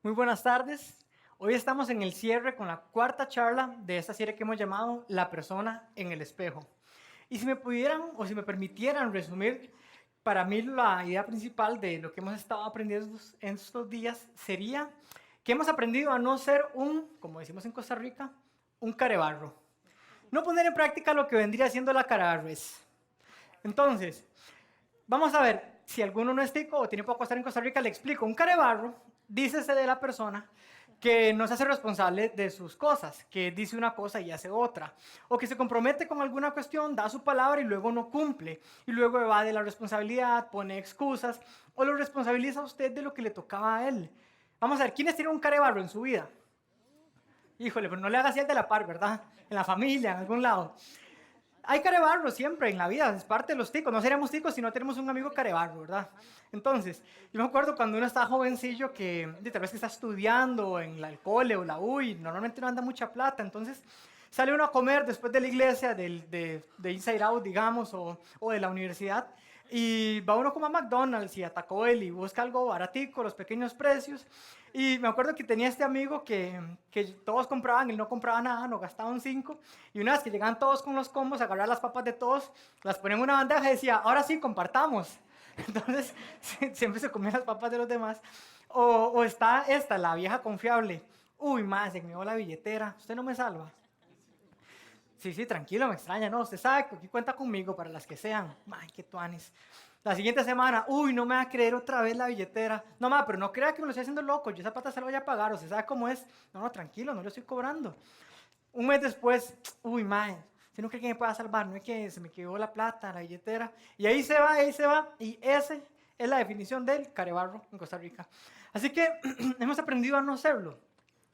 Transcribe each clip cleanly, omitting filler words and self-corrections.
Muy buenas tardes. Hoy estamos en el cierre con la cuarta charla de esta serie que hemos llamado La persona en el espejo. Y si me pudieran o si me permitieran resumir, para mí la idea principal de lo que hemos estado aprendiendo en estos días sería que hemos aprendido a no ser como decimos en Costa Rica, un carebarro. No poner en práctica lo que vendría siendo la carebarres. Entonces, vamos a ver, si alguno no es tico o tiene poco estar en Costa Rica, le explico. Un carebarro, dícese de la persona que no se hace responsable de sus cosas, que dice una cosa y hace otra, o que se compromete con alguna cuestión, da su palabra y luego no cumple, y luego evade la responsabilidad, pone excusas, o lo responsabiliza a usted de lo que le tocaba a él. Vamos a ver, ¿quiénes tienen un carebarro en su vida? Híjole, pero no le haga así al de la par, ¿verdad? En la familia, en algún lado. Hay carebarro siempre en la vida, es parte de los ticos. No seríamos ticos si no tenemos un amigo carebarro, ¿verdad? Entonces, yo me acuerdo cuando uno está jovencillo que tal vez que está estudiando en el cole o la U y normalmente no anda mucha plata, entonces sale uno a comer después de la iglesia, de Inside Out, digamos, o de la universidad, y va uno como a McDonald's y a Taco Bell y busca algo baratico, los pequeños precios. Y me acuerdo que tenía este amigo que todos compraban, él no compraba nada, no gastaba un 5. Y una vez que llegaban todos con los combos, agarraba las papas de todos, las ponía en una bandeja y decía, ahora sí, compartamos. Entonces, siempre se comían las papas de los demás. O está esta, la vieja confiable. Uy, más, se me dio la billetera, usted no me salva. Sí, sí, tranquilo, me extraña, no, usted sabe que aquí cuenta conmigo para las que sean. Ay, qué tuanis. La siguiente semana, uy, no me va a creer otra vez la billetera. No, ma, pero no crea que me lo estoy haciendo loco, yo esa plata se la voy a pagar, usted sabe cómo es. No, no, tranquilo, no lo estoy cobrando. Un mes después, uy, mae, si no cree que me pueda salvar, no es que se me quedó la plata, la billetera. Y ahí se va, ahí se va, y ese es la definición del carebarro en Costa Rica. Así que hemos aprendido a no serlo.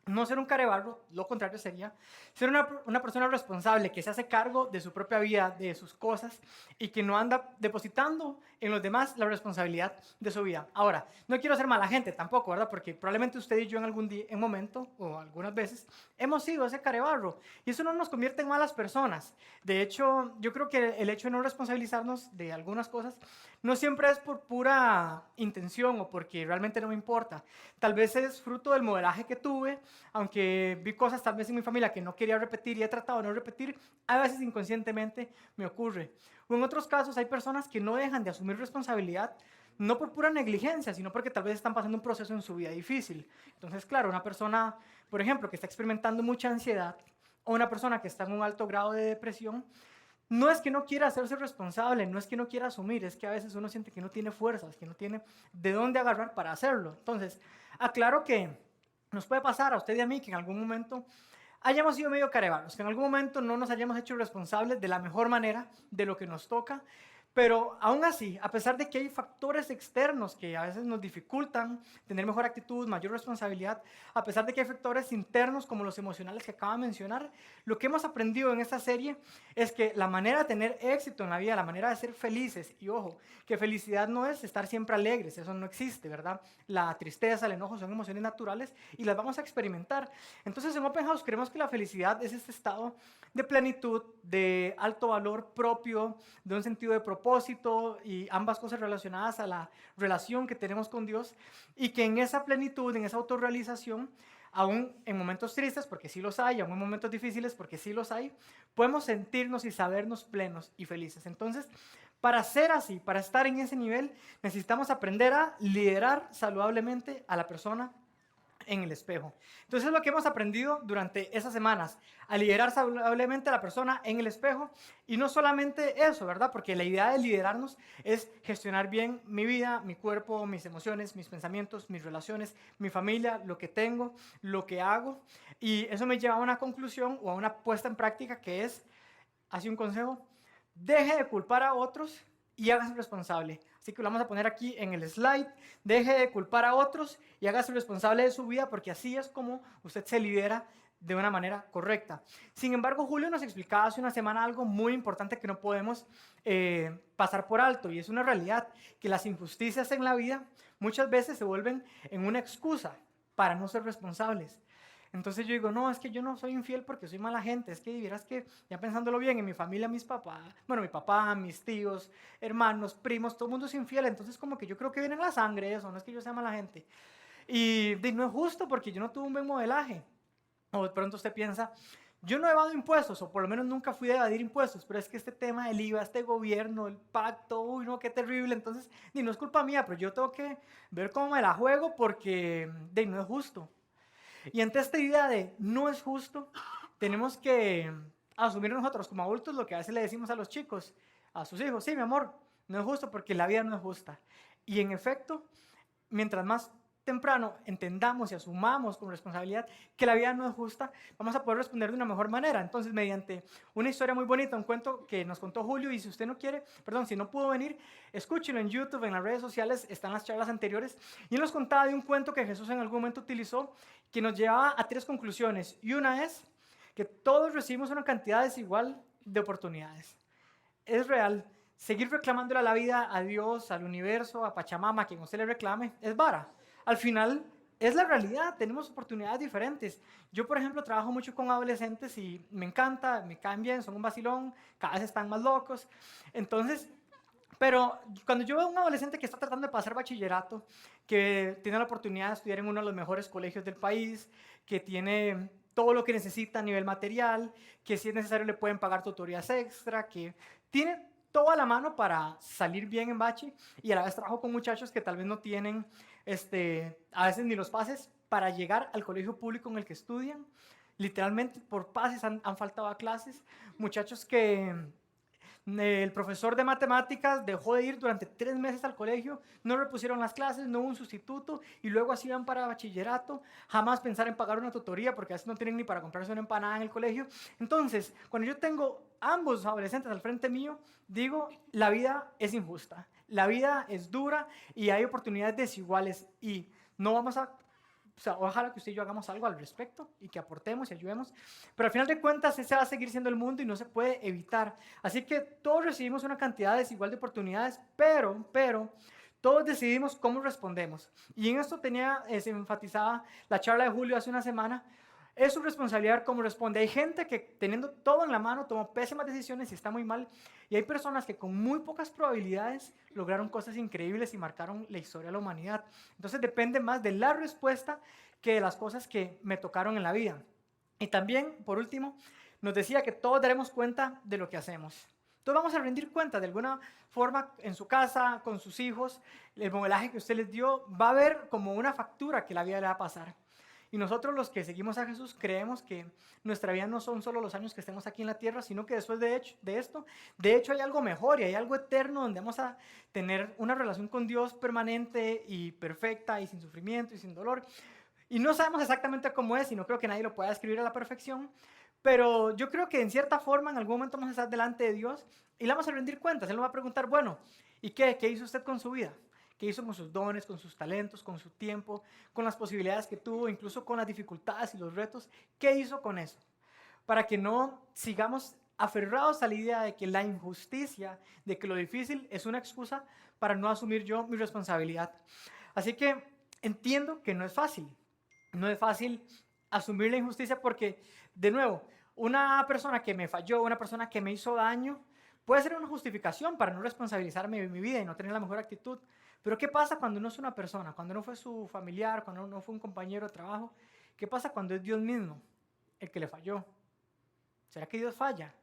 No ser un carebarro, lo contrario sería ser una persona responsable que se hace cargo de su propia vida, de sus cosas y que no anda depositando en los demás la responsabilidad de su vida. Ahora, no quiero ser mala gente tampoco, ¿verdad? Porque probablemente usted y yo en algún día, en momento o algunas veces hemos sido ese carebarro y eso no nos convierte en malas personas. De hecho, yo creo que el hecho de no responsabilizarnos de algunas cosas no siempre es por pura intención o porque realmente no me importa. Tal vez es fruto del modelaje que tuve, aunque vi cosas tal vez en mi familia que no quería repetir y he tratado de no repetir, a veces inconscientemente me ocurre. O en otros casos hay personas que no dejan de asumir responsabilidad, no por pura negligencia, sino porque tal vez están pasando un proceso en su vida difícil. Entonces, claro, una persona, por ejemplo, que está experimentando mucha ansiedad, o una persona que está en un alto grado de depresión, no es que no quiera hacerse responsable, no es que no quiera asumir, es que a veces uno siente que no tiene fuerzas, que no tiene de dónde agarrar para hacerlo. Entonces, aclaro que nos puede pasar a usted y a mí que en algún momento hayamos sido medio carebaros, que en algún momento no nos hayamos hecho responsables de la mejor manera de lo que nos toca, pero aún así, a pesar de que hay factores externos que a veces nos dificultan tener mejor actitud, mayor responsabilidad, a pesar de que hay factores internos como los emocionales que acabo de mencionar, lo que hemos aprendido en esta serie es que la manera de tener éxito en la vida, la manera de ser felices, y ojo, que felicidad no es estar siempre alegres, eso no existe, ¿verdad? La tristeza, el enojo son emociones naturales y las vamos a experimentar. Entonces en Open House creemos que la felicidad es este estado de plenitud, de alto valor propio, de un sentido de propósito y ambas cosas relacionadas a la relación que tenemos con Dios y que en esa plenitud, en esa autorrealización, aún en momentos tristes, porque sí los hay, aún en momentos difíciles, porque sí los hay, podemos sentirnos y sabernos plenos y felices. Entonces, para ser así, para estar en ese nivel, necesitamos aprender a liderar saludablemente a la persona en el espejo. Entonces es lo que hemos aprendido durante esas semanas, a liderar saludablemente a la persona en el espejo y no solamente eso, ¿verdad? Porque la idea de liderarnos es gestionar bien mi vida, mi cuerpo, mis emociones, mis pensamientos, mis relaciones, mi familia, lo que tengo, lo que hago y eso me lleva a una conclusión o a una puesta en práctica que es, así un consejo, deje de culpar a otros y hágase responsable. Así que lo vamos a poner aquí en el slide. Deje de culpar a otros y hágase responsable de su vida porque así es como usted se lidera de una manera correcta. Sin embargo, Julio nos explicaba hace una semana algo muy importante que no podemos pasar por alto y es una realidad que las injusticias en la vida muchas veces se vuelven en una excusa para no ser responsables. Entonces yo digo, no, es que yo no soy infiel porque soy mala gente, es que vieras que, ya pensándolo bien, en mi familia, mis papás, bueno, mi papá, mis tíos, hermanos, primos, todo el mundo es infiel, entonces como que yo creo que viene en la sangre eso, no es que yo sea mala gente. Y no es justo porque yo no tuve un buen modelaje. O de pronto usted piensa, yo no evado impuestos, o por lo menos nunca fui a evadir impuestos, pero es que este tema del IVA, este gobierno, el pacto, uy, no, qué terrible. Entonces, no es culpa mía, pero yo tengo que ver cómo me la juego porque no es justo. Y ante esta idea de no es justo, tenemos que asumir nosotros como adultos lo que a veces le decimos a los chicos, a sus hijos, sí, mi amor, no es justo porque la vida no es justa. Y en efecto, mientras más temprano entendamos y asumamos con responsabilidad que la vida no es justa, vamos a poder responder de una mejor manera. Entonces, mediante una historia muy bonita, un cuento que nos contó Julio, y si usted no quiere, perdón, si no pudo venir, escúchelo en YouTube, en las redes sociales, están las charlas anteriores, y él nos contaba de un cuento que Jesús en algún momento utilizó, que nos llevaba a 3 conclusiones, y una es que todos recibimos una cantidad desigual de oportunidades. Es real, seguir reclamándole a la vida, a Dios, al universo, a Pachamama, a quien usted le reclame, es vara. Al final, es la realidad, tenemos oportunidades diferentes. Yo, por ejemplo, trabajo mucho con adolescentes y me encanta, me caen bien, son un vacilón, cada vez están más locos. Entonces, pero cuando yo veo a un adolescente que está tratando de pasar bachillerato, que tiene la oportunidad de estudiar en uno de los mejores colegios del país, que tiene todo lo que necesita a nivel material, que si es necesario le pueden pagar tutorías extra, que tiene todo a la mano para salir bien en bachi, y a la vez trabajo con muchachos que tal vez no tienen a veces ni los pases para llegar al colegio público en el que estudian. Literalmente por pases han faltado a clases. Muchachos que el profesor de matemáticas dejó de ir durante 3 meses al colegio, no repusieron las clases, no hubo un sustituto, y luego así van para bachillerato, jamás pensar en pagar una tutoría porque a veces no tienen ni para comprarse una empanada en el colegio. Entonces, cuando yo tengo ambos adolescentes al frente mío, digo, la vida es injusta, la vida es dura y hay oportunidades desiguales, y no vamos a... O sea, ojalá que usted y yo hagamos algo al respecto y que aportemos y ayudemos, pero al final de cuentas ese va a seguir siendo el mundo y no se puede evitar. Así que todos recibimos una cantidad desigual de oportunidades, pero todos decidimos cómo respondemos. Y en esto se enfatizaba la charla de Julio hace una semana. Es su responsabilidad cómo responde. Hay gente que teniendo todo en la mano tomó pésimas decisiones y está muy mal. Y hay personas que con muy pocas probabilidades lograron cosas increíbles y marcaron la historia de la humanidad. Entonces depende más de la respuesta que de las cosas que me tocaron en la vida. Y también, por último, nos decía que todos daremos cuenta de lo que hacemos. Entonces vamos a rendir cuenta de alguna forma en su casa, con sus hijos, el modelaje que usted les dio, va a ver como una factura que la vida le va a pasar. Y nosotros los que seguimos a Jesús creemos que nuestra vida no son solo los años que estemos aquí en la tierra, sino que después de esto, de hecho hay algo mejor y hay algo eterno donde vamos a tener una relación con Dios permanente y perfecta y sin sufrimiento y sin dolor. Y no sabemos exactamente cómo es y no creo que nadie lo pueda describir a la perfección, pero yo creo que en cierta forma en algún momento vamos a estar delante de Dios y le vamos a rendir cuentas. Él nos va a preguntar, bueno, ¿y qué hizo usted con su vida? ¿Qué hizo con sus dones, con sus talentos, con su tiempo, con las posibilidades que tuvo, incluso con las dificultades y los retos? ¿Qué hizo con eso? Para que no sigamos aferrados a la idea de que la injusticia, de que lo difícil es una excusa para no asumir yo mi responsabilidad. Así que entiendo que no es fácil. No es fácil asumir la injusticia porque, de nuevo, una persona que me falló, una persona que me hizo daño, puede ser una justificación para no responsabilizarme de mi vida y no tener la mejor actitud. Pero ¿qué pasa cuando no es una persona? Cuando no fue su familiar, cuando no fue un compañero de trabajo. ¿Qué pasa cuando es Dios mismo el que le falló? ¿Será que Dios falla?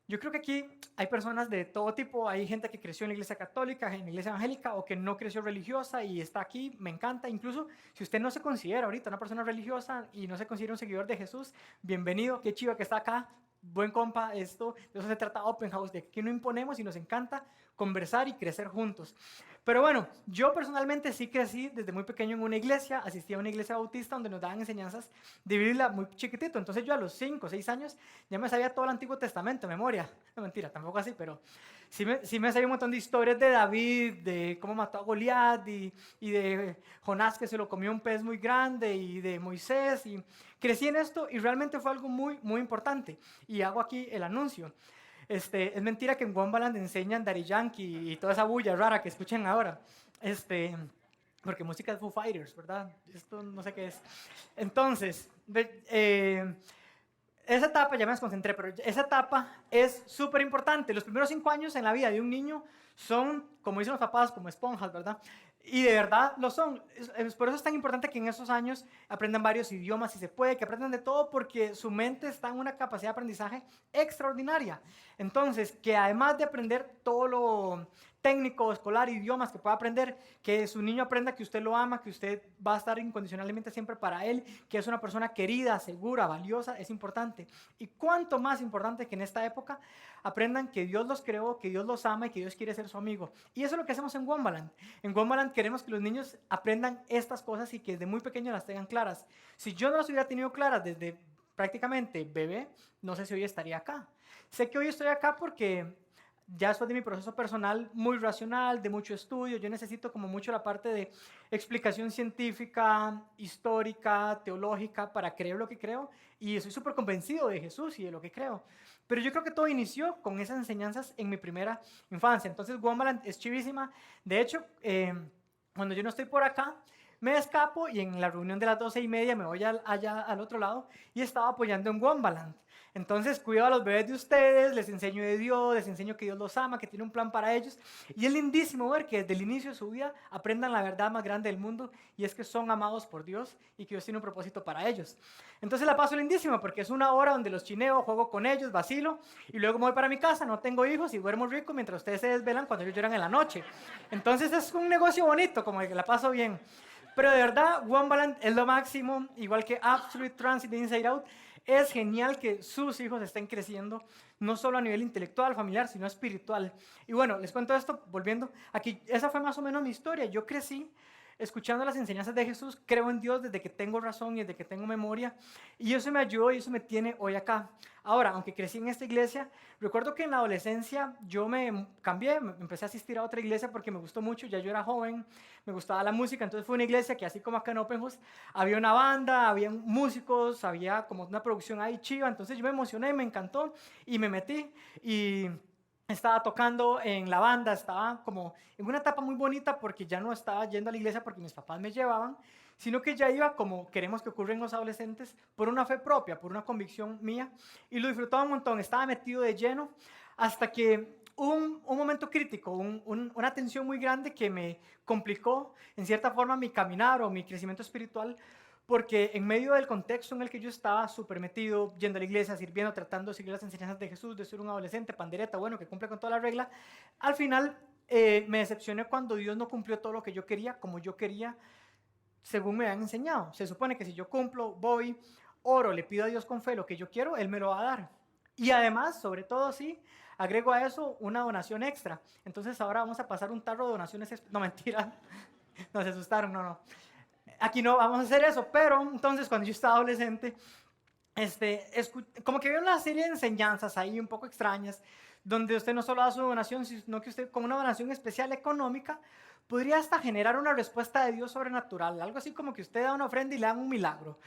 Yo creo que aquí hay personas de todo tipo. Hay gente que creció en la iglesia católica, en la iglesia evangélica, o que no creció religiosa y está aquí, me encanta. Incluso si usted no se considera ahorita una persona religiosa y no se considera un seguidor de Jesús, bienvenido, qué chiva que está acá. Buen compa, de eso se trata Open House, de que no imponemos y nos encanta conversar y crecer juntos. Pero bueno, yo personalmente sí crecí desde muy pequeño en una iglesia, asistí a una iglesia bautista donde nos daban enseñanzas de Biblia muy chiquitito. Entonces yo a los 5 o 6 años ya me sabía todo el Antiguo Testamento, memoria. No, mentira, tampoco así, pero sí me sabía un montón de historias de David, de cómo mató a Goliat y de Jonás que se lo comió un pez muy grande y de Moisés. Y crecí en esto y realmente fue algo muy, muy importante. Y hago aquí el anuncio. Es mentira que en Wombaland enseñan Daddy Yankee y toda esa bulla rara que escuchan ahora. Porque música de Foo Fighters, ¿verdad? Esto no sé qué es. Entonces, esa etapa, ya me desconcentré, pero esa etapa es súper importante. Los primeros 5 años en la vida de un niño son, como dicen los papás, como esponjas, ¿verdad? Y de verdad lo son. Por eso es tan importante que en esos años aprendan varios idiomas si se puede, que aprendan de todo porque su mente está en una capacidad de aprendizaje extraordinaria. Entonces, que además de aprender todo lo técnico, escolar, idiomas que pueda aprender, que su niño aprenda que usted lo ama, que usted va a estar incondicionalmente siempre para él, que es una persona querida, segura, valiosa, es importante. Y cuánto más importante que en esta época aprendan que Dios los creó, que Dios los ama y que Dios quiere ser su amigo. Y eso es lo que hacemos en Wombaland. En Wombaland queremos que los niños aprendan estas cosas y que desde muy pequeños las tengan claras. Si yo no las hubiera tenido claras desde prácticamente bebé, no sé si hoy estaría acá. Sé que hoy estoy acá porque ya después de mi proceso personal muy racional, de mucho estudio, yo necesito como mucho la parte de explicación científica, histórica, teológica para creer lo que creo y estoy súper convencido de Jesús y de lo que creo. Pero yo creo que todo inició con esas enseñanzas en mi primera infancia. Entonces Wombaland es chivísima. De hecho, cuando yo no estoy por acá, me escapo y en la reunión de las 12:30 me voy allá al otro lado y estaba apoyando en Wombaland. Entonces cuido a los bebés de ustedes, les enseño de Dios, les enseño que Dios los ama, que tiene un plan para ellos. Y es lindísimo ver que desde el inicio de su vida aprendan la verdad más grande del mundo y es que son amados por Dios y que Dios tiene un propósito para ellos. Entonces la paso lindísimo porque es una hora donde los chineo, juego con ellos, vacilo y luego me voy para mi casa, no tengo hijos y duermo rico mientras ustedes se desvelan cuando ellos lloran en la noche. Entonces es un negocio bonito, como que la paso bien. Pero de verdad, Wombaland es lo máximo, igual que Absolute Transit de Inside Out. Es genial que sus hijos estén creciendo, no solo a nivel intelectual, familiar, sino espiritual. Y bueno, les cuento esto, volviendo. Aquí, esa fue más o menos mi historia. Yo crecí escuchando las enseñanzas de Jesús, creo en Dios desde que tengo razón y desde que tengo memoria, y eso me ayudó y eso me tiene hoy acá. Ahora, aunque crecí en esta iglesia, recuerdo que en la adolescencia yo me cambié, me empecé a asistir a otra iglesia porque me gustó mucho, ya yo era joven, me gustaba la música, entonces fue una iglesia que así como acá en Open House, había una banda, había músicos, había como una producción ahí chiva, entonces yo me emocioné, me encantó y me metí y estaba tocando en la banda, estaba como en una etapa muy bonita porque ya no estaba yendo a la iglesia porque mis papás me llevaban, sino que ya iba como queremos que ocurra en los adolescentes, por una fe propia, por una convicción mía, y lo disfrutaba un montón, estaba metido de lleno, hasta que hubo un momento crítico, una tensión muy grande que me complicó en cierta forma mi caminar o mi crecimiento espiritual, porque en medio del contexto en el que yo estaba súper metido, yendo a la iglesia, sirviendo, tratando de seguir las enseñanzas de Jesús, de ser un adolescente, pandereta, bueno, que cumple con toda la regla, al final me decepcioné cuando Dios no cumplió todo lo que yo quería, como yo quería, según me han enseñado. Se supone que si yo cumplo, voy, oro, le pido a Dios con fe lo que yo quiero, Él me lo va a dar. Y además, sobre todo, sí, agrego a eso una donación extra. Entonces ahora vamos a pasar un tarro de donaciones, no mentira, no se asustaron, no. Aquí no vamos a hacer eso, pero entonces cuando yo estaba adolescente, como que había una serie de enseñanzas ahí un poco extrañas, donde usted no solo da su donación, sino que usted con una donación especial económica podría hasta generar una respuesta de Dios sobrenatural, algo así como que usted da una ofrenda y le dan un milagro.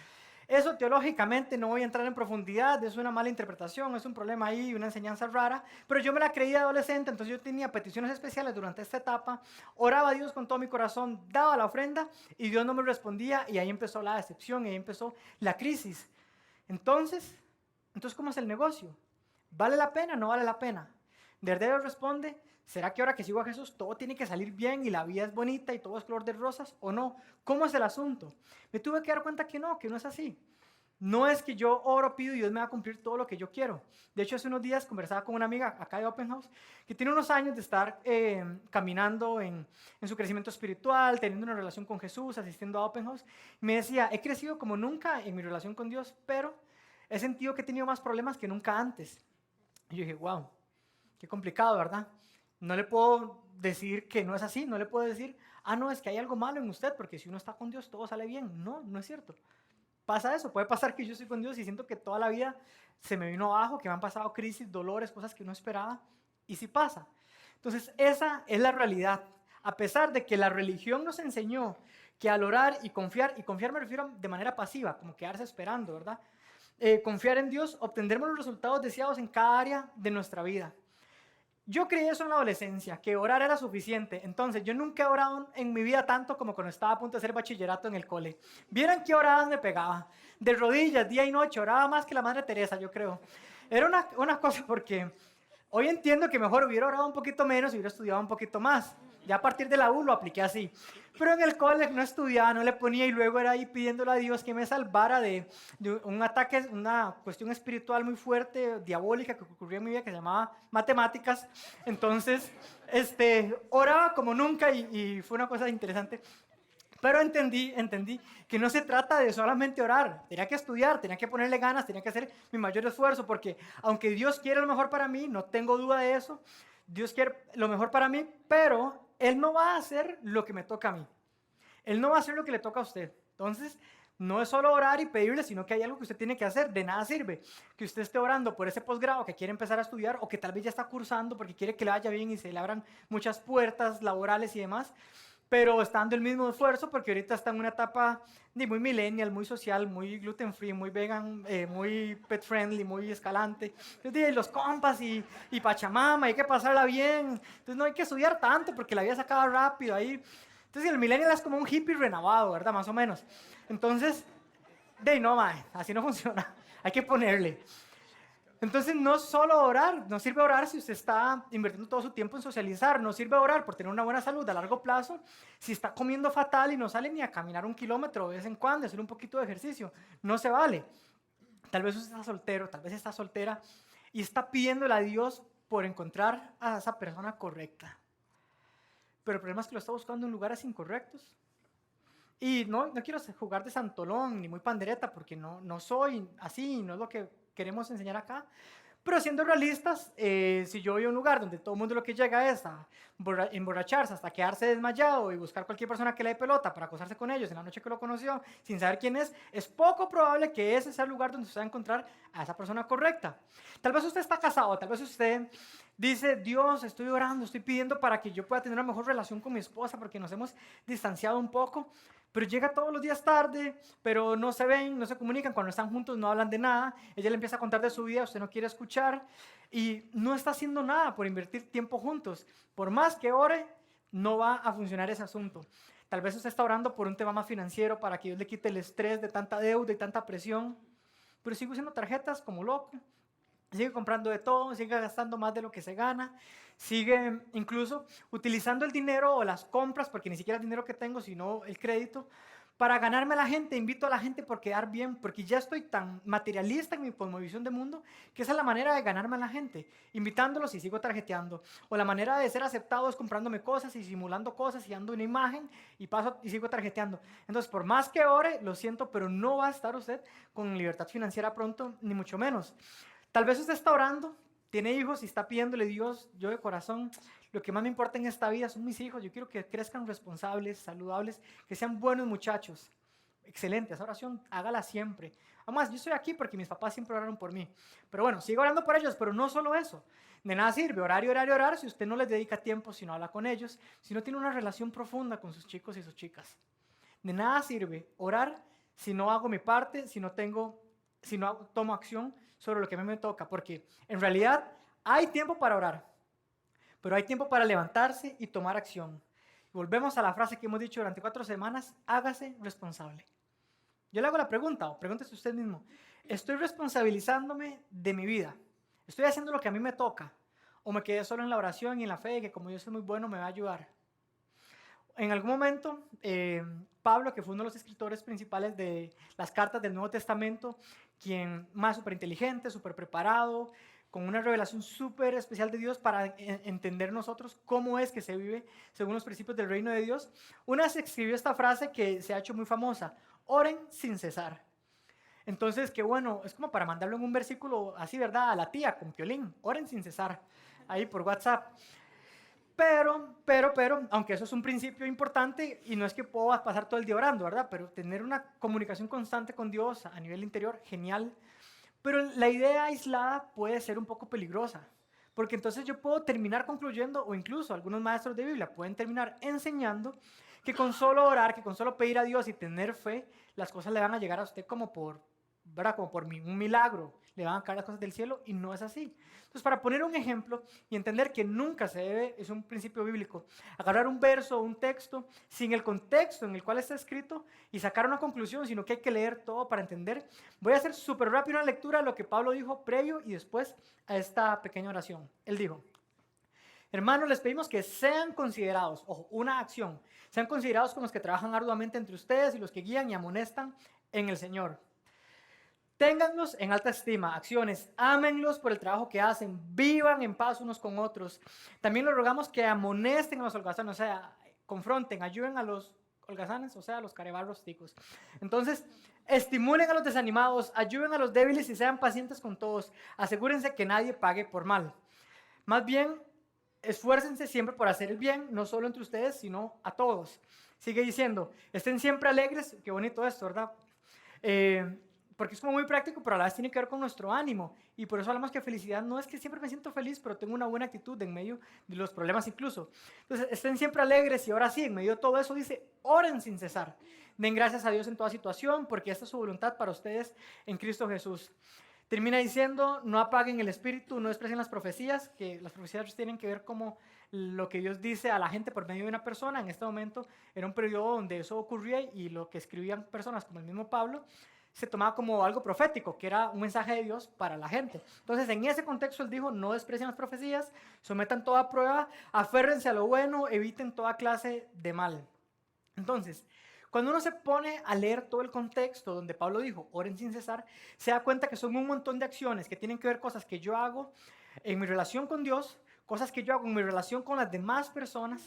Eso teológicamente no voy a entrar en profundidad, es una mala interpretación, es un problema ahí, una enseñanza rara, pero yo me la creía adolescente, entonces yo tenía peticiones especiales durante esta etapa, oraba a Dios con todo mi corazón, daba la ofrenda y Dios no me respondía y ahí empezó la decepción y ahí empezó la crisis. Entonces, ¿cómo es el negocio? ¿Vale la pena o no vale la pena? Daredevil responde, ¿será que ahora que sigo a Jesús todo tiene que salir bien y la vida es bonita y todo es color de rosas o no? ¿Cómo es el asunto? Me tuve que dar cuenta que no es así. No es que yo oro, pido y Dios me va a cumplir todo lo que yo quiero. De hecho, hace unos días conversaba con una amiga acá de Open House que tiene unos años de estar caminando en su crecimiento espiritual, teniendo una relación con Jesús, asistiendo a Open House. Me decía, he crecido como nunca en mi relación con Dios, pero he sentido que he tenido más problemas que nunca antes. Y yo dije, wow, qué complicado, ¿verdad? No le puedo decir que no es así, no le puedo decir, no, es que hay algo malo en usted, porque si uno está con Dios todo sale bien. No, no es cierto. Pasa eso, puede pasar que yo estoy con Dios y siento que toda la vida se me vino abajo, que me han pasado crisis, dolores, cosas que no esperaba, y sí pasa. Entonces, esa es la realidad. A pesar de que la religión nos enseñó que al orar y confiar me refiero de manera pasiva, como quedarse esperando, ¿verdad? Confiar en Dios, obtendremos los resultados deseados en cada área de nuestra vida. Yo creí eso en la adolescencia, que orar era suficiente. Entonces, yo nunca he orado en mi vida tanto como cuando estaba a punto de hacer bachillerato en el cole. Vieran qué oradas me pegaba. De rodillas, día y noche, oraba más que la Madre Teresa, yo creo. Era una cosa porque hoy entiendo que mejor hubiera orado un poquito menos y hubiera estudiado un poquito más. Ya a partir de la U lo apliqué así. Pero en el cole no estudiaba, no le ponía y luego era ahí pidiéndole a Dios que me salvara de un ataque, una cuestión espiritual muy fuerte, diabólica que ocurrió en mi vida que se llamaba matemáticas. Entonces, oraba como nunca y fue una cosa interesante. Pero entendí que no se trata de solamente orar, tenía que estudiar, tenía que ponerle ganas, tenía que hacer mi mayor esfuerzo, porque aunque Dios quiere lo mejor para mí, no tengo duda de eso, Dios quiere lo mejor para mí, pero Él no va a hacer lo que me toca a mí. Él no va a hacer lo que le toca a usted. Entonces, no es solo orar y pedirle, sino que hay algo que usted tiene que hacer. De nada sirve que usted esté orando por ese posgrado que quiere empezar a estudiar o que tal vez ya está cursando porque quiere que le vaya bien y se le abran muchas puertas laborales y demás, pero está dando el mismo esfuerzo porque ahorita está en una etapa de muy millennial, muy social, muy gluten free, muy vegan, muy pet friendly, muy escalante. Entonces, los compas y Pachamama, hay que pasarla bien. Entonces no hay que estudiar tanto porque la vida se acaba rápido ahí. Entonces el millennial es como un hippie renovado, ¿verdad? Más o menos. Entonces, no, mae, así no funciona. Hay que ponerle. Entonces, no solo orar, no sirve orar si usted está invirtiendo todo su tiempo en socializar, no sirve orar por tener una buena salud a largo plazo si está comiendo fatal y no sale ni a caminar 1 kilómetro de vez en cuando, hacer un poquito de ejercicio. No se vale. Tal vez usted está soltero, tal vez está soltera y está pidiéndole a Dios por encontrar a esa persona correcta. Pero el problema es que lo está buscando en lugares incorrectos. Y no quiero jugar de santolón ni muy pandereta porque no soy así, no es lo que queremos enseñar acá. Pero siendo realistas, si yo voy a un lugar donde todo el mundo lo que llega es a emborracharse hasta quedarse desmayado y buscar cualquier persona que le dé pelota para acostarse con ellos en la noche que lo conoció sin saber quién es poco probable que ese sea el lugar donde usted va a encontrar a esa persona correcta. Tal vez usted está casado, tal vez usted dice, Dios, estoy orando, estoy pidiendo para que yo pueda tener una mejor relación con mi esposa porque nos hemos distanciado un poco, pero llega todos los días tarde, pero no se ven, no se comunican, cuando están juntos no hablan de nada, ella le empieza a contar de su vida, usted no quiere escuchar y no está haciendo nada por invertir tiempo juntos. Por más que ore, no va a funcionar ese asunto. Tal vez usted está orando por un tema más financiero para que Dios le quite el estrés de tanta deuda y tanta presión, pero sigue usando tarjetas como loco, sigue comprando de todo, sigue gastando más de lo que se gana, sigue incluso utilizando el dinero o las compras, porque ni siquiera el dinero que tengo, sino el crédito, para ganarme a la gente. Invito a la gente por quedar bien, porque ya estoy tan materialista en mi cosmovisión de mundo, que esa es la manera de ganarme a la gente, invitándolos y sigo tarjeteando. O la manera de ser aceptado es comprándome cosas y simulando cosas y dando una imagen y paso y sigo tarjeteando. Entonces, por más que ore, lo siento, pero no va a estar usted con libertad financiera pronto, ni mucho menos. Tal vez usted está orando, tiene hijos y está pidiéndole, Dios, yo de corazón, lo que más me importa en esta vida son mis hijos. Yo quiero que crezcan responsables, saludables, que sean buenos muchachos. Excelente, esa oración hágala siempre. Además, yo estoy aquí porque mis papás siempre oraron por mí. Pero bueno, sigo orando por ellos, pero no solo eso. De nada sirve orar y orar y orar si usted no les dedica tiempo, si no habla con ellos, si no tiene una relación profunda con sus chicos y sus chicas. De nada sirve orar si no hago mi parte, si no tomo acción sobre lo que a mí me toca, porque en realidad hay tiempo para orar, pero hay tiempo para levantarse y tomar acción. Volvemos a la frase que hemos dicho durante 4 semanas, hágase responsable. Yo le hago la pregunta, o pregúntese usted mismo, ¿estoy responsabilizándome de mi vida? ¿Estoy haciendo lo que a mí me toca? ¿O me quedé solo en la oración y en la fe de que como yo soy muy bueno me va a ayudar? En algún momento, Pablo, que fue uno de los escritores principales de las cartas del Nuevo Testamento, quien más súper inteligente, súper preparado, con una revelación súper especial de Dios para entender nosotros cómo es que se vive según los principios del reino de Dios, una vez escribió esta frase que se ha hecho muy famosa, oren sin cesar. Entonces, qué bueno, es como para mandarlo en un versículo así, ¿verdad? A la tía, con piolín, oren sin cesar, ahí por WhatsApp. Pero, aunque eso es un principio importante y no es que puedo pasar todo el día orando, ¿verdad? Pero tener una comunicación constante con Dios a nivel interior, genial. Pero la idea aislada puede ser un poco peligrosa, porque entonces yo puedo terminar concluyendo, o incluso algunos maestros de Biblia pueden terminar enseñando que con solo orar, que con solo pedir a Dios y tener fe, las cosas le van a llegar a usted como por, ¿verdad? Como por un milagro, le van a caer las cosas del cielo y no es así. Entonces, para poner un ejemplo y entender que nunca se debe, es un principio bíblico, agarrar un verso o un texto sin el contexto en el cual está escrito y sacar una conclusión, sino que hay que leer todo para entender. Voy a hacer súper rápido una lectura de lo que Pablo dijo previo y después a esta pequeña oración. Él dijo, Hermanos, les pedimos que sean considerados, ojo, una acción, sean considerados como los que trabajan arduamente entre ustedes y los que guían y amonestan en el Señor. Ténganlos en alta estima, acciones, ámenlos por el trabajo que hacen, vivan en paz unos con otros. También les rogamos que amonesten a los holgazanes, o sea, confronten, ayuden a los holgazanes, o sea, a los carebarros ticos. Entonces, estimulen a los desanimados, ayuden a los débiles y sean pacientes con todos. Asegúrense que nadie pague por mal. Más bien, esfuércense siempre por hacer el bien, no solo entre ustedes, sino a todos. Sigue diciendo, estén siempre alegres, qué bonito esto, ¿verdad? Porque es como muy práctico, pero a la vez tiene que ver con nuestro ánimo. Y por eso hablamos que felicidad no es que siempre me siento feliz, pero tengo una buena actitud en medio de los problemas incluso. Entonces, estén siempre alegres y ahora sí, en medio de todo eso dice, oren sin cesar. Den gracias a Dios en toda situación, porque esta es su voluntad para ustedes en Cristo Jesús. Termina diciendo, no apaguen el espíritu, no desprecien las profecías, que las profecías tienen que ver como lo que Dios dice a la gente por medio de una persona. En este momento era un periodo donde eso ocurría y lo que escribían personas como el mismo Pablo se tomaba como algo profético, que era un mensaje de Dios para la gente. Entonces, en ese contexto, él dijo, no desprecien las profecías, sometan toda prueba, aférrense a lo bueno, eviten toda clase de mal. Entonces, cuando uno se pone a leer todo el contexto donde Pablo dijo, oren sin cesar, se da cuenta que son un montón de acciones que tienen que ver cosas que yo hago en mi relación con Dios, cosas que yo hago en mi relación con las demás personas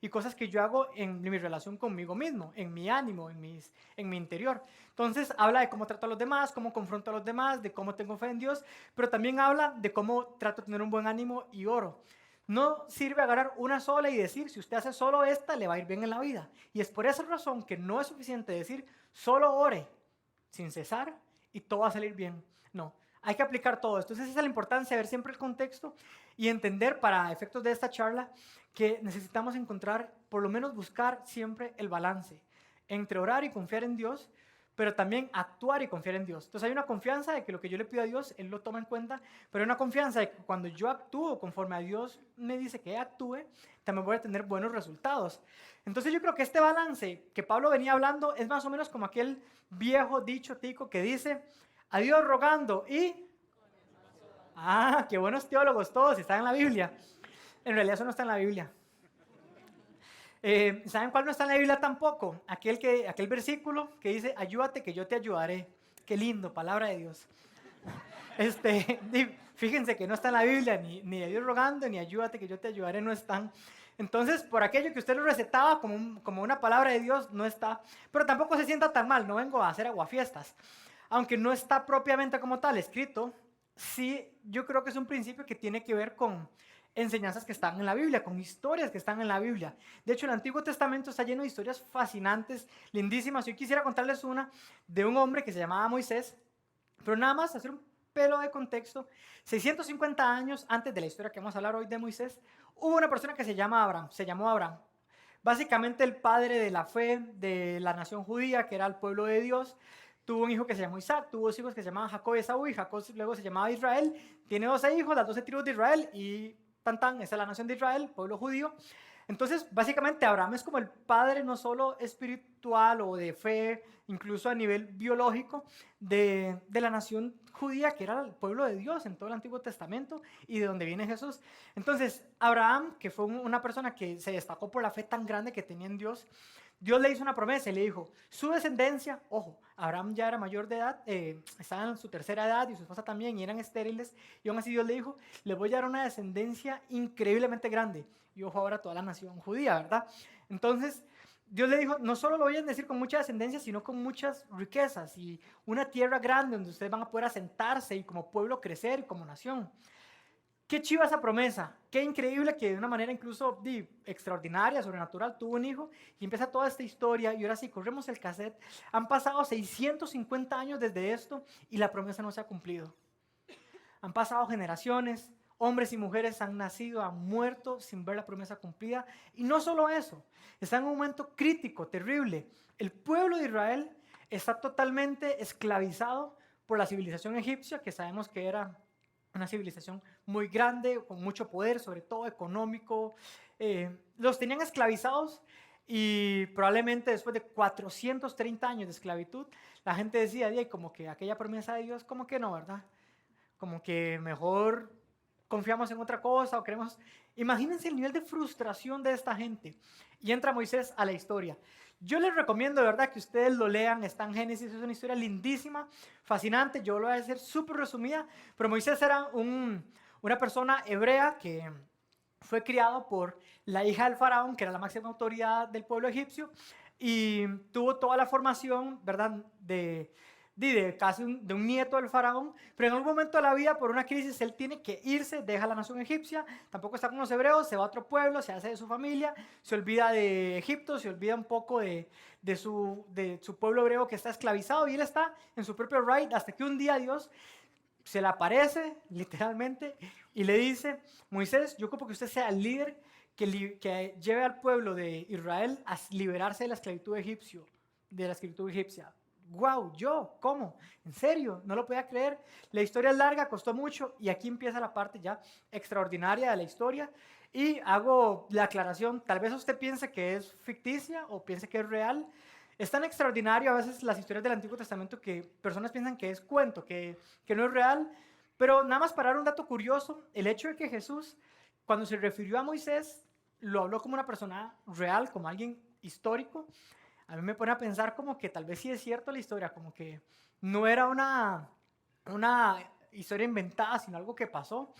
y cosas que yo hago en mi relación conmigo mismo, en mi ánimo, en mi interior. Entonces habla de cómo trato a los demás, cómo confronto a los demás, de cómo tengo fe en Dios, pero también habla de cómo trato de tener un buen ánimo y oro. No sirve agarrar una sola y decir, si usted hace solo esta, le va a ir bien en la vida. Y es por esa razón que no es suficiente decir, solo ore, sin cesar, y todo va a salir bien. No, hay que aplicar todo esto. Entonces esa es la importancia de ver siempre el contexto y entender para efectos de esta charla que necesitamos encontrar, por lo menos buscar siempre el balance entre orar y confiar en Dios, pero también actuar y confiar en Dios. Entonces hay una confianza de que lo que yo le pido a Dios, Él lo toma en cuenta, pero hay una confianza de que cuando yo actúo conforme a Dios me dice que actúe, también voy a tener buenos resultados. Entonces yo creo que este balance que Pablo venía hablando es más o menos como aquel viejo dicho tico que dice, a Dios rogando y... Ah, qué buenos teólogos todos, están en la Biblia. En realidad eso no está en la Biblia. ¿Saben cuál no está en la Biblia tampoco? Aquel versículo que dice, ayúdate que yo te ayudaré. Qué lindo, palabra de Dios. Fíjense que no está en la Biblia, ni a Dios rogando, ni ayúdate que yo te ayudaré, no están. Entonces, por aquello que usted lo recetaba como una palabra de Dios, no está. Pero tampoco se sienta tan mal, no vengo a hacer aguafiestas. Aunque no está propiamente como tal escrito, sí, yo creo que es un principio que tiene que ver con enseñanzas que están en la Biblia, con historias que están en la Biblia. De hecho, el Antiguo Testamento está lleno de historias fascinantes, lindísimas. Yo quisiera contarles una de un hombre que se llamaba Moisés, pero nada más hacer un pelo de contexto. 650 años antes de la historia que vamos a hablar hoy de Moisés, hubo una persona que se llamó Abraham. Básicamente el padre de la fe de la nación judía, que era el pueblo de Dios. Tuvo un hijo que se llamó Isaac, tuvo dos hijos que se llamaban Jacob y Esaú, y Jacob luego se llamaba Israel. Tiene 12 hijos, las 12 tribus de Israel, y esa es la nación de Israel, pueblo judío. Entonces, básicamente, Abraham es como el padre no solo espiritual o de fe, incluso a nivel biológico, de la nación judía, que era el pueblo de Dios en todo el Antiguo Testamento y de donde viene Jesús. Entonces, Abraham, que fue una persona que se destacó por la fe tan grande que tenía en Dios, Dios le hizo una promesa y le dijo, su descendencia, ojo, Abraham ya era mayor de edad, estaba en su tercera edad y su esposa también, y eran estériles, y aún así Dios le dijo, le voy a dar una descendencia increíblemente grande. Y ojo ahora toda la nación judía, ¿verdad? Entonces, Dios le dijo, no solo lo voy a decir con mucha descendencia, sino con muchas riquezas y una tierra grande donde ustedes van a poder asentarse y como pueblo crecer y como nación. Qué chiva esa promesa, qué increíble que de una manera incluso extraordinaria, sobrenatural, tuvo un hijo y empieza toda esta historia y ahora sí, corremos el cassette, han pasado 650 años desde esto y la promesa no se ha cumplido. Han pasado generaciones, hombres y mujeres han nacido, han muerto sin ver la promesa cumplida y no solo eso, está en un momento crítico, terrible. El pueblo de Israel está totalmente esclavizado por la civilización egipcia, que sabemos que era una civilización muy grande, con mucho poder, sobre todo económico. Los tenían esclavizados y probablemente después de 430 años de esclavitud, la gente decía, como que aquella promesa de Dios, como que no, ¿verdad? Como que mejor confiamos en otra cosa o queremos... Imagínense el nivel de frustración de esta gente. Y entra Moisés a la historia. Yo les recomiendo de verdad que ustedes lo lean, está en Génesis, es una historia lindísima, fascinante, yo lo voy a hacer súper resumida, pero Moisés era una persona hebrea que fue criado por la hija del faraón, que era la máxima autoridad del pueblo egipcio, y tuvo toda la formación, ¿verdad?, de un nieto del faraón, pero en algún momento de la vida, por una crisis, él tiene que irse, deja la nación egipcia, tampoco está con los hebreos, se va a otro pueblo, se hace de su familia, se olvida de Egipto, se olvida un poco de su pueblo hebreo que está esclavizado, y él está en su propio right, hasta que un día Dios se le aparece, literalmente, y le dice: Moisés, yo ocupo que usted sea el líder que lleve al pueblo de Israel a liberarse de la esclavitud egipcia. ¡Wow! ¿Yo? ¿Cómo? ¿En serio? No lo podía creer. La historia es larga, costó mucho, y aquí empieza la parte ya extraordinaria de la historia. Y hago la aclaración, tal vez usted piense que es ficticia o piense que es real. Es tan extraordinario a veces las historias del Antiguo Testamento que personas piensan que es cuento, que no es real. Pero nada más para dar un dato curioso, el hecho de que Jesús, cuando se refirió a Moisés, lo habló como una persona real, como alguien histórico. A mí me pone a pensar como que tal vez sí es cierto la historia, como que no era una historia inventada, sino algo que pasó.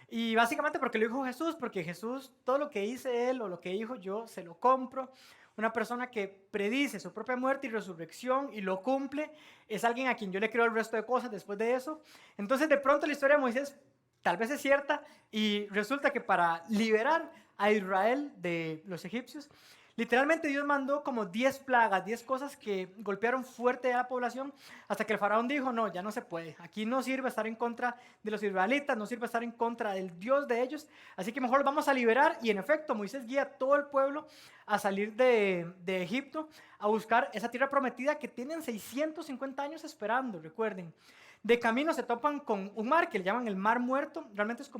Y básicamente porque lo dijo Jesús, porque Jesús, todo lo que dice él o lo que dijo yo, se lo compro. Una persona que predice su propia muerte y resurrección y lo cumple, es alguien a quien yo le creo el resto de cosas después de eso. Entonces de pronto la historia de Moisés tal vez es cierta, y resulta que para liberar a Israel de los egipcios, literalmente Dios mandó como 10 plagas, 10 cosas que golpearon fuerte a la población, hasta que el faraón dijo: no, ya no se puede, aquí no sirve estar en contra de los israelitas, no sirve estar en contra del Dios de ellos, así que mejor vamos a liberar. Y en efecto, Moisés guía a todo el pueblo a salir de Egipto, a buscar esa tierra prometida que tienen 650 años esperando, recuerden. De camino se topan con un mar que le llaman el Mar Muerto, realmente es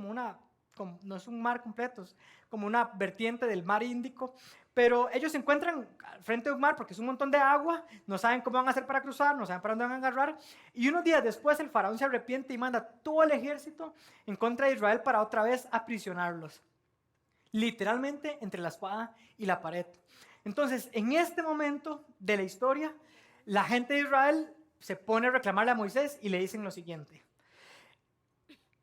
no es un mar completo, es como una vertiente del mar Índico, pero ellos se encuentran frente a un mar porque es un montón de agua, no saben cómo van a hacer para cruzar, no saben para dónde van a agarrar, y unos días después el faraón se arrepiente y manda todo el ejército en contra de Israel para otra vez aprisionarlos, literalmente entre la espada y la pared. Entonces, en este momento de la historia, la gente de Israel se pone a reclamarle a Moisés y le dicen lo siguiente.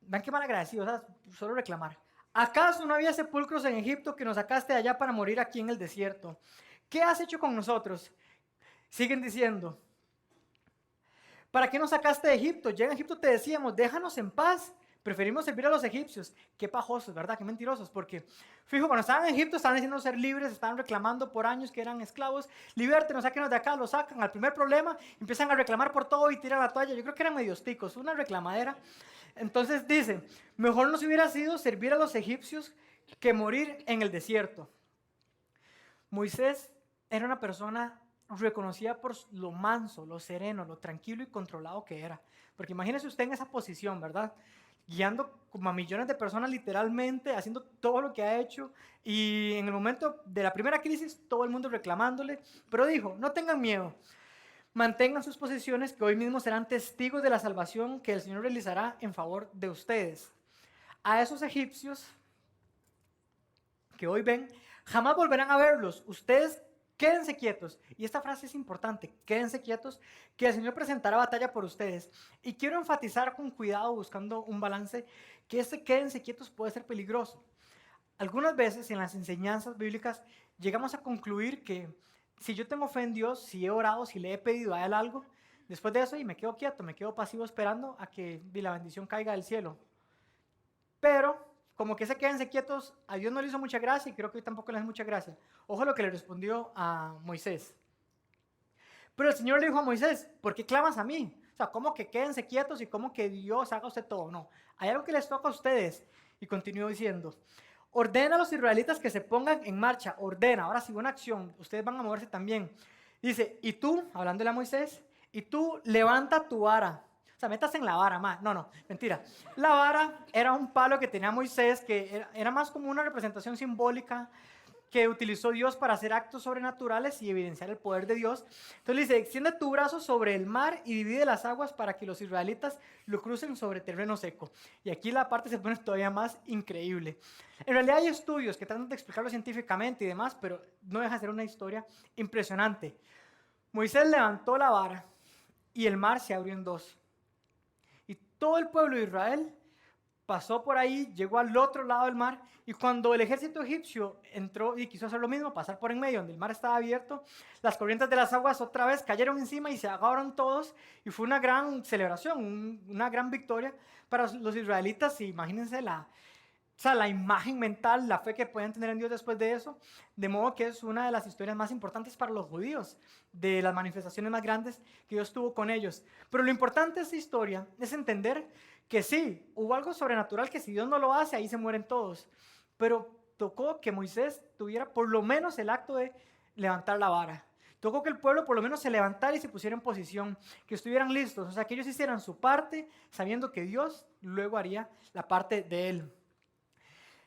Vean qué mal agradecidos, ¿sabes? Solo reclamar. ¿Acaso no había sepulcros en Egipto que nos sacaste de allá para morir aquí en el desierto? ¿Qué has hecho con nosotros? Siguen diciendo: ¿para qué nos sacaste de Egipto? Ya en Egipto te decíamos: déjanos en paz, preferimos servir a los egipcios. Qué pajosos, ¿verdad? Qué mentirosos, porque fijo, cuando estaban en Egipto estaban diciendo ser libres, estaban reclamando por años que eran esclavos. Libértenos, sáquenos de acá, lo sacan. Al primer problema empiezan a reclamar por todo y tiran la toalla. Yo creo que eran medios ticos, una reclamadera. Entonces dice: mejor nos hubiera sido servir a los egipcios que morir en el desierto. Moisés era una persona reconocida por lo manso, lo sereno, lo tranquilo y controlado que era. Porque imagínese usted en esa posición, ¿verdad? Guiando como a millones de personas literalmente, haciendo todo lo que ha hecho, y en el momento de la primera crisis todo el mundo reclamándole, pero dijo: no tengan miedo, mantengan sus posiciones, que hoy mismo serán testigos de la salvación que el Señor realizará en favor de ustedes. A esos egipcios que hoy ven, jamás volverán a verlos. Ustedes quédense quietos. Y esta frase es importante: quédense quietos, que el Señor presentará batalla por ustedes. Y quiero enfatizar con cuidado, buscando un balance, que este quédense quietos puede ser peligroso. Algunas veces en las enseñanzas bíblicas llegamos a concluir que si yo tengo fe en Dios, si he orado, si le he pedido a Él algo, después de eso y me quedo quieto, me quedo pasivo esperando a que la bendición caiga del cielo. Pero como que se quédense quietos, a Dios no le hizo mucha gracia, y creo que hoy tampoco le hace mucha gracia. Ojo lo que le respondió a Moisés. Pero el Señor le dijo a Moisés: ¿por qué clamas a mí? O sea, ¿cómo que quédense quietos y cómo que Dios haga usted todo? No, hay algo que les toca a ustedes. Y continuó diciendo: ordena a los israelitas que se pongan en marcha. Ordena, ahora sí, una acción, ustedes van a moverse también. Dice: y tú, hablándole a Moisés, y tú levanta tu vara. O sea, métase en la vara, más. No, mentira. La vara era un palo que tenía Moisés, que era más como una representación simbólica que utilizó Dios para hacer actos sobrenaturales y evidenciar el poder de Dios. Entonces le dice, extiende tu brazo sobre el mar y divide las aguas para que los israelitas lo crucen sobre terreno seco. Y aquí la parte se pone todavía más increíble. En realidad hay estudios que tratan de explicarlo científicamente y demás, pero no deja de ser una historia impresionante. Moisés levantó la vara y el mar se abrió en dos. Y todo el pueblo de Israel pasó por ahí, llegó al otro lado del mar, y cuando el ejército egipcio entró y quiso hacer lo mismo, pasar por en medio donde el mar estaba abierto, las corrientes de las aguas otra vez cayeron encima y se ahogaron todos, y fue una gran celebración, una gran victoria para los israelitas. Y imagínense la imagen mental, la fe que pueden tener en Dios después de eso, de modo que es una de las historias más importantes para los judíos, de las manifestaciones más grandes que Dios tuvo con ellos. Pero lo importante de esta historia es entender que sí, hubo algo sobrenatural que si Dios no lo hace, ahí se mueren todos. Pero tocó que Moisés tuviera por lo menos el acto de levantar la vara. Tocó que el pueblo por lo menos se levantara y se pusiera en posición, que estuvieran listos, o sea, que ellos hicieran su parte, sabiendo que Dios luego haría la parte de él.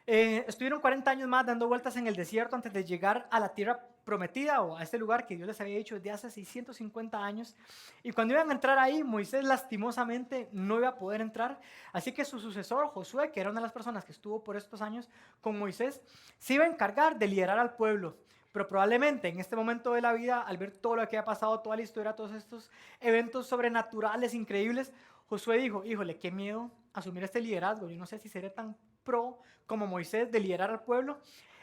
Estuvieron 40 años más dando vueltas en el desierto antes de llegar a la tierra prometida, o a este lugar que Dios les había dicho desde hace 650 años. Y cuando iban a entrar ahí, Moisés lastimosamente no iba a poder entrar. Así que su sucesor, Josué, que era una de las personas que estuvo por estos años con Moisés, se iba a encargar de liderar al pueblo. Pero probablemente en este momento de la vida, al ver todo lo que ha pasado, toda la historia, todos estos eventos sobrenaturales, increíbles, Josué dijo, híjole, qué miedo asumir este liderazgo. Yo no sé si seré tan pro como Moisés de liderar al pueblo.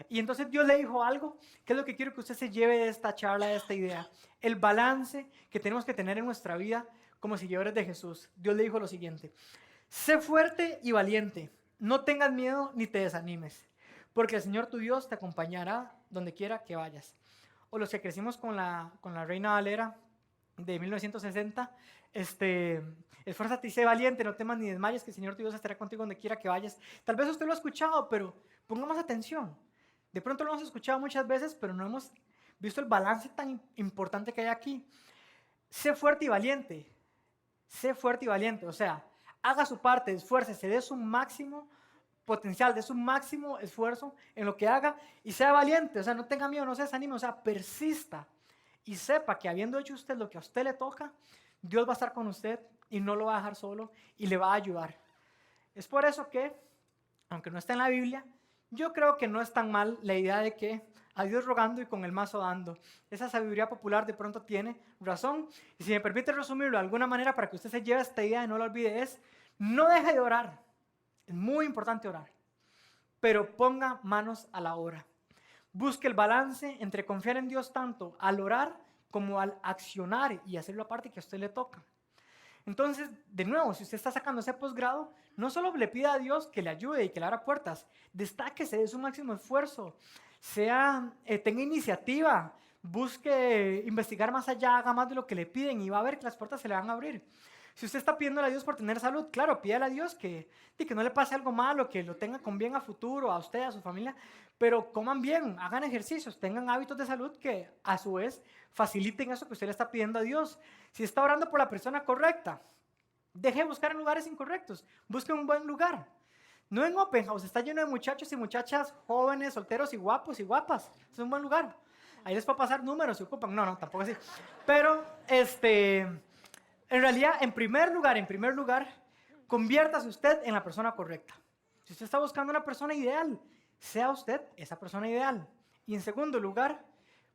Y entonces Dios le dijo algo, que es lo que quiero que usted se lleve de esta charla, de esta idea. El balance que tenemos que tener en nuestra vida como seguidores de Jesús. Dios le dijo lo siguiente: sé fuerte y valiente, no tengas miedo ni te desanimes, porque el Señor tu Dios te acompañará donde quiera que vayas. O los que crecimos con la Reina Valera de 1960, esfuérzate y sé valiente, no temas ni desmayes, que el Señor tu Dios estará contigo donde quiera que vayas. Tal vez usted lo ha escuchado, pero pongamos atención. De pronto lo hemos escuchado muchas veces, pero no hemos visto el balance tan importante que hay aquí. Sé fuerte y valiente. Sé fuerte y valiente. O sea, haga su parte, esfuércese, dé su máximo potencial, dé su máximo esfuerzo en lo que haga y sea valiente. O sea, no tenga miedo, no se desanime, o sea, persista. Y sepa que habiendo hecho usted lo que a usted le toca, Dios va a estar con usted y no lo va a dejar solo y le va a ayudar. Es por eso que, aunque no está en la Biblia, yo creo que no es tan mal la idea de que a Dios rogando y con el mazo dando. Esa sabiduría popular de pronto tiene razón. Y si me permite resumirlo de alguna manera para que usted se lleve esta idea y no la olvide, es: no deje de orar. Es muy importante orar, pero ponga manos a la obra. Busque el balance entre confiar en Dios tanto al orar como al accionar y hacer la parte que a usted le toca. Entonces, de nuevo, si usted está sacando ese posgrado, no solo le pida a Dios que le ayude y que le abra puertas, destáquese de su máximo esfuerzo, tenga iniciativa, busque investigar más allá, haga más de lo que le piden y va a ver que las puertas se le van a abrir. Si usted está pidiéndole a Dios por tener salud, claro, pídale a Dios que no le pase algo malo, que lo tenga con bien a futuro, a usted, a su familia, pero coman bien, hagan ejercicios, tengan hábitos de salud que a su vez faciliten eso que usted le está pidiendo a Dios. Si está orando por la persona correcta, deje de buscar en lugares incorrectos, busque un buen lugar. No en Open House, está lleno de muchachos y muchachas jóvenes, solteros y guapos y guapas. Es un buen lugar. Ahí les puedo pasar números si ocupan. No, tampoco así. Pero, en realidad, en primer lugar, conviértase usted en la persona correcta. Si usted está buscando una persona ideal, sea usted esa persona ideal. Y en segundo lugar,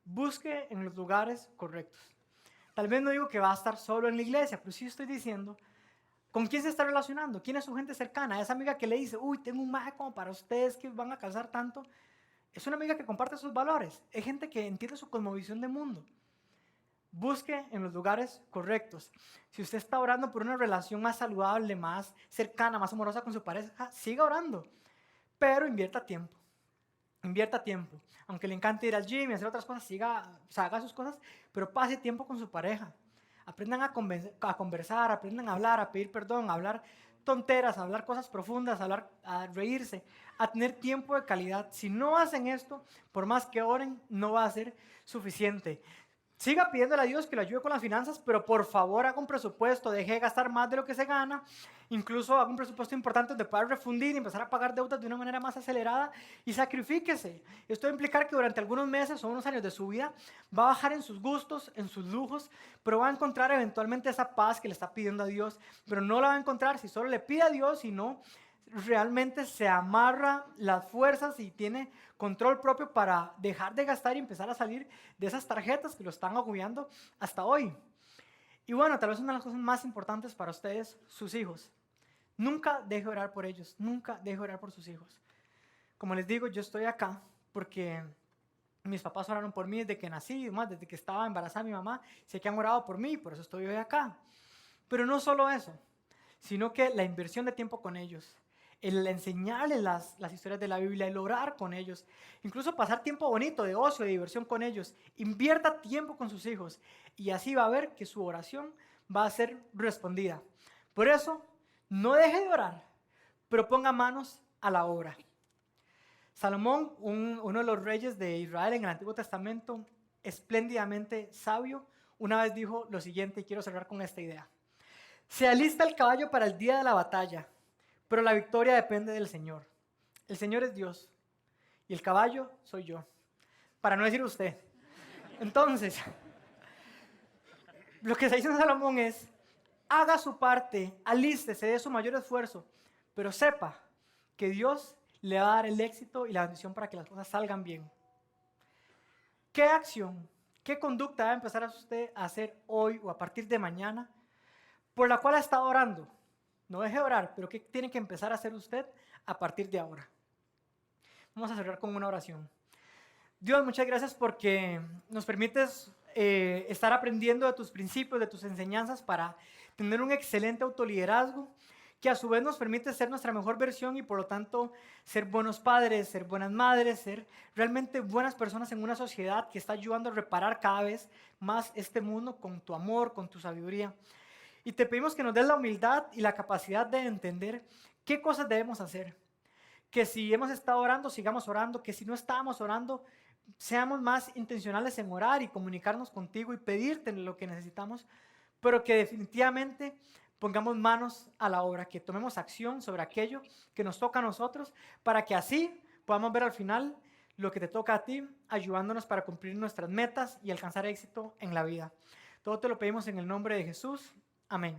busque en los lugares correctos. Tal vez no digo que va a estar solo en la iglesia, pero sí estoy diciendo, ¿con quién se está relacionando? ¿Quién es su gente cercana? Esa amiga que le dice, uy, tengo un maje como para ustedes que van a casar tanto. Es una amiga que comparte sus valores. Es gente que entiende su cosmovisión de mundo. Busque en los lugares correctos. Si usted está orando por una relación más saludable, más cercana, más amorosa con su pareja, siga orando. Pero invierta tiempo. Invierta tiempo. Aunque le encante ir al gym y hacer otras cosas, haga sus cosas, pero pase tiempo con su pareja. Aprendan a conversar, aprendan a hablar, a pedir perdón, a hablar tonteras, a hablar cosas profundas, a reírse, a tener tiempo de calidad. Si no hacen esto, por más que oren, no va a ser suficiente. siga pidiéndole a Dios que lo ayude con las finanzas, pero por favor haga un presupuesto, deje de gastar más de lo que se gana, incluso haga un presupuesto importante donde pueda refundir y empezar a pagar deudas de una manera más acelerada y sacrifíquese. Esto va a implicar que durante algunos meses o unos años de su vida va a bajar en sus gustos, en sus lujos, pero va a encontrar eventualmente esa paz que le está pidiendo a Dios, pero no la va a encontrar si solo le pide a Dios y no realmente se amarra las fuerzas y tiene control propio para dejar de gastar y empezar a salir de esas tarjetas que lo están agobiando hasta hoy. Y bueno, tal vez una de las cosas más importantes para ustedes, sus hijos. Nunca deje de orar por ellos, nunca deje de orar por sus hijos. Como les digo, yo estoy acá porque mis papás oraron por mí desde que nací, más desde que estaba embarazada mi mamá, sé que han orado por mí, por eso estoy hoy acá. Pero no solo eso, sino que la inversión de tiempo con ellos, el enseñarles las historias de la Biblia, el orar con ellos, incluso pasar tiempo bonito de ocio, de diversión con ellos. Invierta tiempo con sus hijos y así va a ver que su oración va a ser respondida. Por eso, no deje de orar, pero ponga manos a la obra. Salomón, uno de los reyes de Israel en el Antiguo Testamento, espléndidamente sabio, una vez dijo lo siguiente y quiero cerrar con esta idea. Se alista el caballo para el día de la batalla, pero la victoria depende del Señor. El Señor es Dios y el caballo soy yo, para no decir usted. Entonces, lo que está diciendo Salomón es, haga su parte, alístese, dé su mayor esfuerzo, pero sepa que Dios le va a dar el éxito y la bendición para que las cosas salgan bien. ¿Qué acción, qué conducta va a empezar a usted a hacer hoy o a partir de mañana por la cual ha estado orando? No deje de orar, pero ¿qué tiene que empezar a hacer usted a partir de ahora? Vamos a cerrar con una oración. Dios, muchas gracias porque nos permites estar aprendiendo de tus principios, de tus enseñanzas para tener un excelente autoliderazgo que a su vez nos permite ser nuestra mejor versión y por lo tanto ser buenos padres, ser buenas madres, ser realmente buenas personas en una sociedad que está ayudando a reparar cada vez más este mundo con tu amor, con tu sabiduría. Y te pedimos que nos des la humildad y la capacidad de entender qué cosas debemos hacer. Que si hemos estado orando, sigamos orando. Que si no estábamos orando, seamos más intencionales en orar y comunicarnos contigo y pedirte lo que necesitamos. Pero que definitivamente pongamos manos a la obra, que tomemos acción sobre aquello que nos toca a nosotros, para que así podamos ver al final lo que te toca a ti, ayudándonos para cumplir nuestras metas y alcanzar éxito en la vida. Todo te lo pedimos en el nombre de Jesús. Amén.